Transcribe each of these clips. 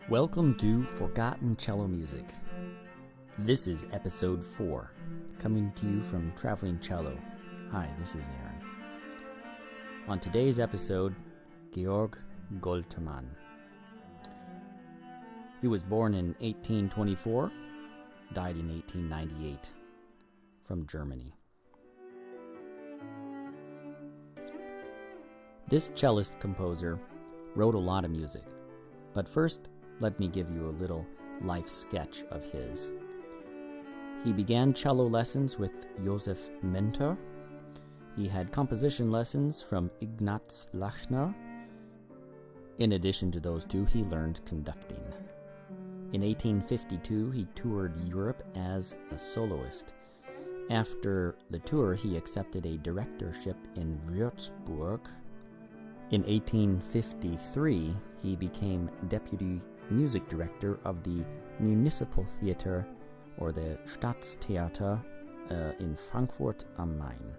Welcome to Forgotten Cello Music. This is episode 4, coming to you from Traveling Cello. Hi, this is Aaron. On today's episode, Georg Goltermann. He was born in 1824, died in 1898, from Germany. This cellist composer wrote a lot of music, but first, let me give you a little life sketch of his. He began cello lessons with Joseph Mentor. He had composition lessons from Ignaz Lachner. In addition to those two, he learned conducting. In 1852, he toured Europe as a soloist. After the tour, he accepted a directorship in Würzburg. In 1853, he became deputy music director of the Municipal Theater, or the Staatstheater, in Frankfurt am Main.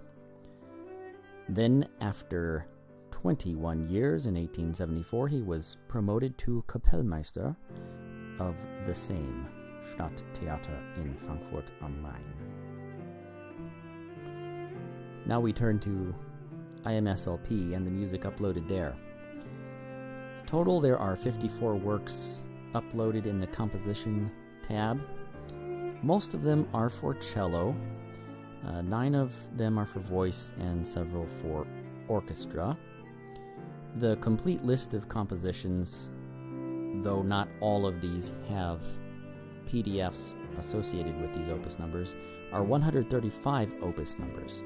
Then, after 21 years, in 1874, he was promoted to Kapellmeister of the same Staatstheater in Frankfurt am Main. Now we turn to IMSLP and the music uploaded there. Total, there are 54 works uploaded in the composition tab. Most of them are for cello. 9 of them are for voice and several for orchestra. The complete list of compositions, though not all of these have PDFs associated with these opus numbers, are 135 opus numbers.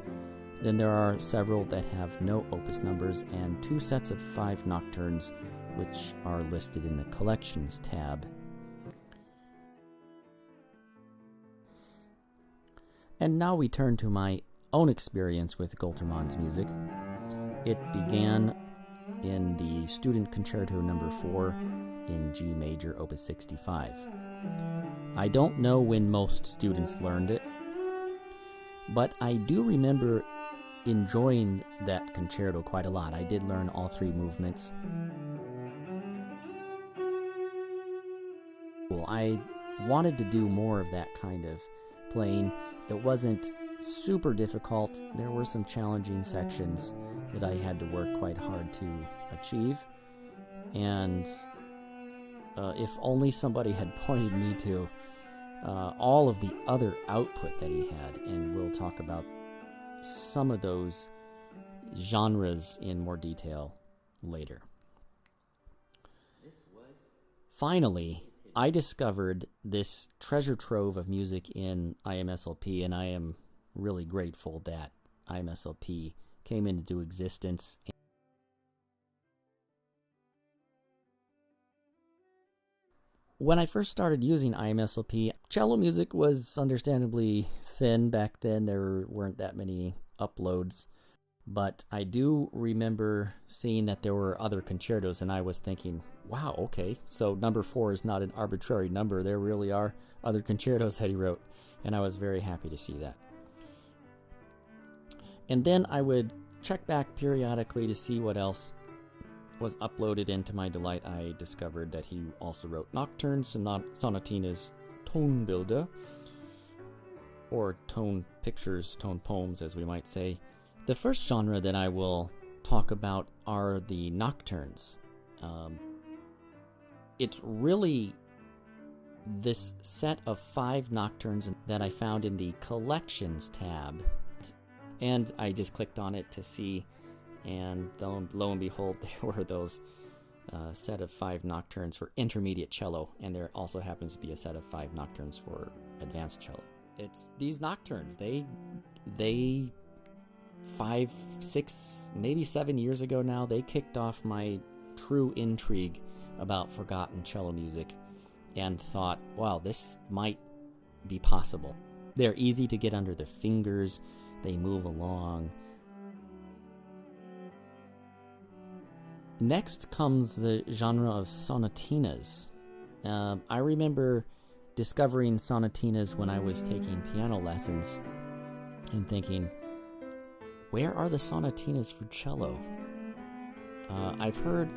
Then there are several that have no opus numbers and 2 sets of 5 nocturnes, which are listed in the Collections tab. And now we turn to my own experience with Goltermann's music. It began in the Student Concerto No. 4 in G major, opus 65. I don't know when most students learned it, but I do remember enjoying that concerto quite a lot. I did learn all 3 movements. I wanted to do more of that kind of playing. It wasn't super difficult. There were some challenging sections that I had to work quite hard to achieve. And if only somebody had pointed me to all of the other output that he had, and we'll talk about some of those genres in more detail later. Finally, I discovered this treasure trove of music in IMSLP, and I am really grateful that IMSLP came into existence. When I first started using IMSLP, cello music was understandably thin back then. There weren't that many uploads. But I do remember seeing that there were other concertos, and I was thinking, wow, okay, so number 4 is not an arbitrary number. There really are other concertos that he wrote, and I was very happy to see that. And then I would check back periodically to see what else was uploaded, and to my delight, I discovered that he also wrote Nocturnes, Sonatinas, Tonbilder, or tone pictures, tone poems, as we might say. The first genre that I will talk about are the Nocturnes. It's really this set of 5 Nocturnes that I found in the Collections tab. And I just clicked on it to see, and lo and behold, there were those set of 5 Nocturnes for intermediate cello, and there also happens to be a set of 5 Nocturnes for advanced cello. It's these Nocturnes, they 5, 6, maybe 7 years ago now, they kicked off my true intrigue about forgotten cello music and thought, wow, this might be possible. They're easy to get under the fingers, they move along. Next comes the genre of sonatinas. I remember discovering sonatinas when I was taking piano lessons and thinking, where are the Sonatinas for cello? I've heard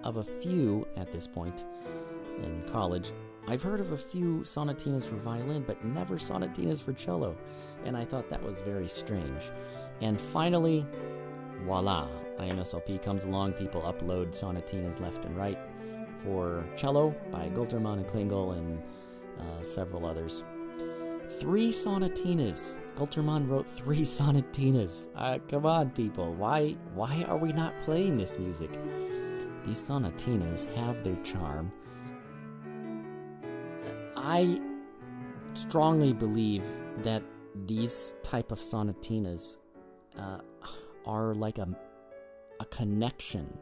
of a few at this point in college. I've heard of a few sonatinas for violin, but never sonatinas for cello, and I thought that was very strange. And finally, voila, IMSLP comes along. People upload sonatinas left and right for cello by Goltermann and Klingel and several others. 3 sonatinas. Goltermann wrote 3 sonatinas. Come on, people. Why are we not playing this music? These sonatinas have their charm. I strongly believe that these type of sonatinas are like a connection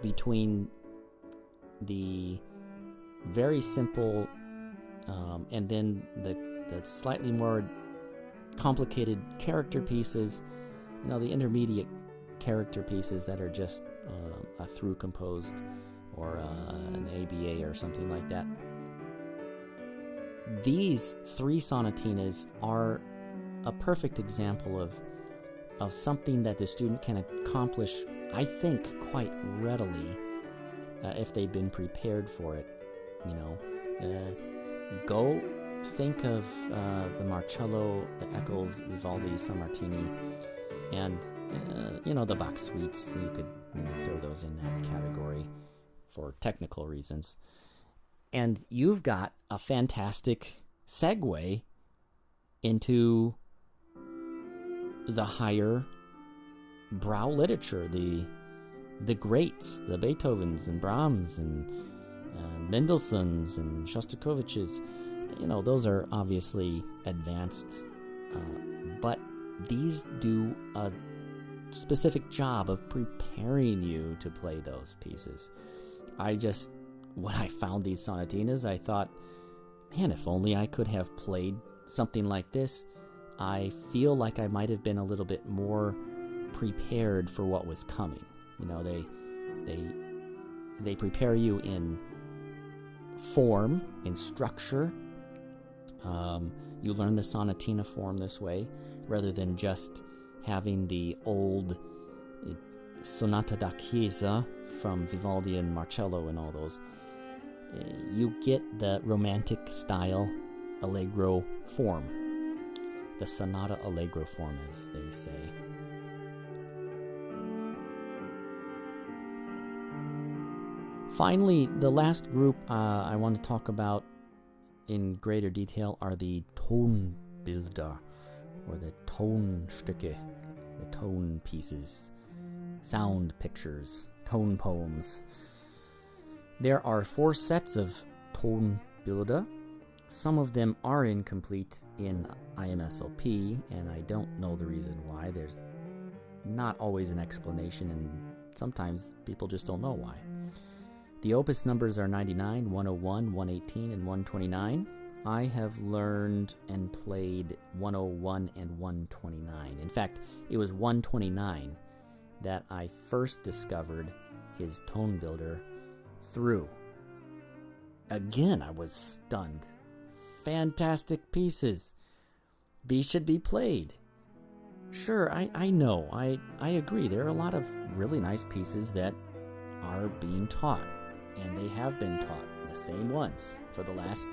between the very simple and then the slightly more complicated character pieces, the intermediate character pieces that are just a through composed or an ABA or something like that. These 3 sonatinas are a perfect example of something that the student can accomplish, I think, quite readily if they've been prepared for it. Go think of the Marcello, the Eccles, Vivaldi, Sammartini, and the Bach suites. You could throw those in that category for technical reasons. And you've got a fantastic segue into the higher brow literature, the greats, the Beethovens and Brahms and Mendelssohns and Shostakoviches. Those are obviously advanced, but these do a specific job of preparing you to play those pieces. When I found these sonatinas, I thought, man, if only I could have played something like this. I feel like I might have been a little bit more prepared for what was coming. They prepare you in form, in structure. You learn the sonatina form this way, rather than just having the old Sonata da Chiesa from Vivaldi and Marcello and all those. You get the romantic style allegro form, the sonata allegro form, as they say. Finally, the last group I want to talk about in greater detail are the Tonbilder, or the Tonstücke, the tone pieces, sound pictures, tone poems. There are 4 sets of Tonbilder. Some of them are incomplete in IMSLP, and I don't know the reason why. There's not always an explanation, and sometimes people just don't know why. The opus numbers are 99, 101, 118, and 129. I have learned and played 101 and 129. In fact, it was 129 that I first discovered his Tonbilder through. Again, I was stunned. Fantastic pieces. These should be played. Sure, I know. I agree. There are a lot of really nice pieces that are being taught, and they have been taught, the same ones, for the last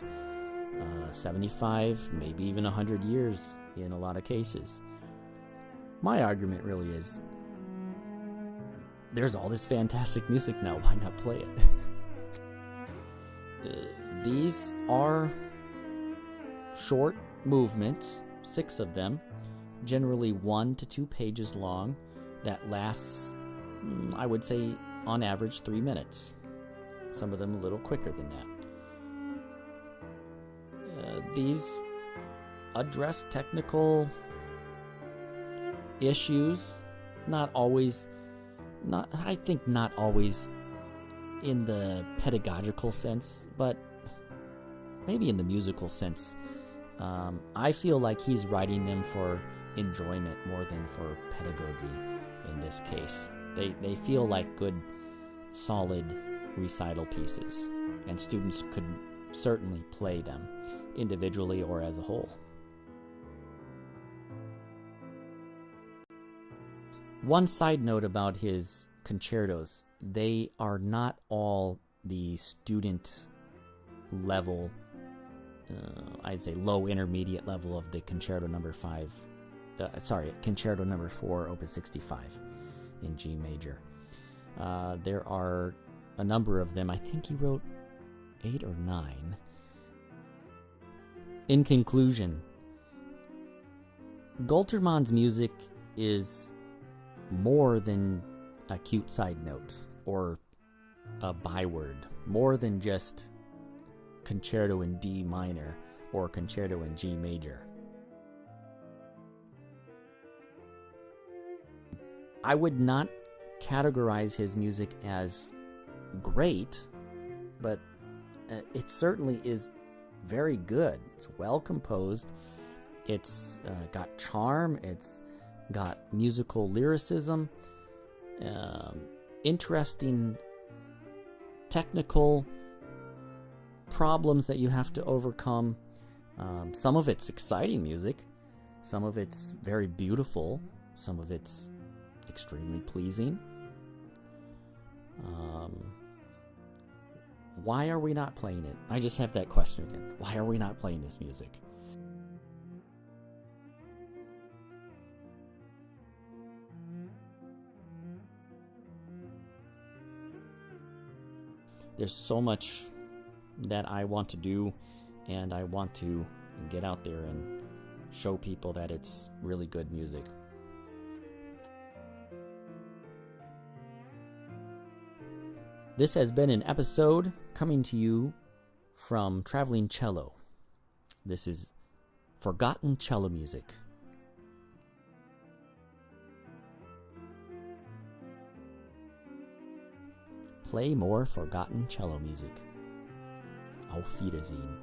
75, maybe even 100 years in a lot of cases. My argument really is, there's all this fantastic music now, why not play it? These are short movements, 6 of them, generally 1 to 2 pages long, that lasts, I would say, on average 3 minutes. Some of them a little quicker than that. These address technical issues, not always in the pedagogical sense, but maybe in the musical sense. I feel like he's writing them for enjoyment more than for pedagogy in this case. They feel like good, solid recital pieces, and students could certainly play them individually or as a whole. One side note about his concertos, they are not all the student level, I'd say low intermediate level of the concerto number 4, opus 65 in G major. There are a number of them. I think he wrote 8 or 9. In conclusion, Goltermann's music is more than a cute side note or a byword, more than just concerto in D minor or concerto in G major. I would not categorize his music as great, but it certainly is very good. It's well composed. It's got charm. It's got musical lyricism, interesting technical problems that you have to overcome. Some of it's exciting music. Some of it's very beautiful. Some of it's extremely pleasing. Why are we not playing it? I just have that question again. Why are we not playing this music? There's so much that I want to do, and I want to get out there and show people that it's really good music. This has been an episode coming to you from Traveling Cello. This is Forgotten Cello Music. Play more forgotten cello music. Auf Wiedersehen.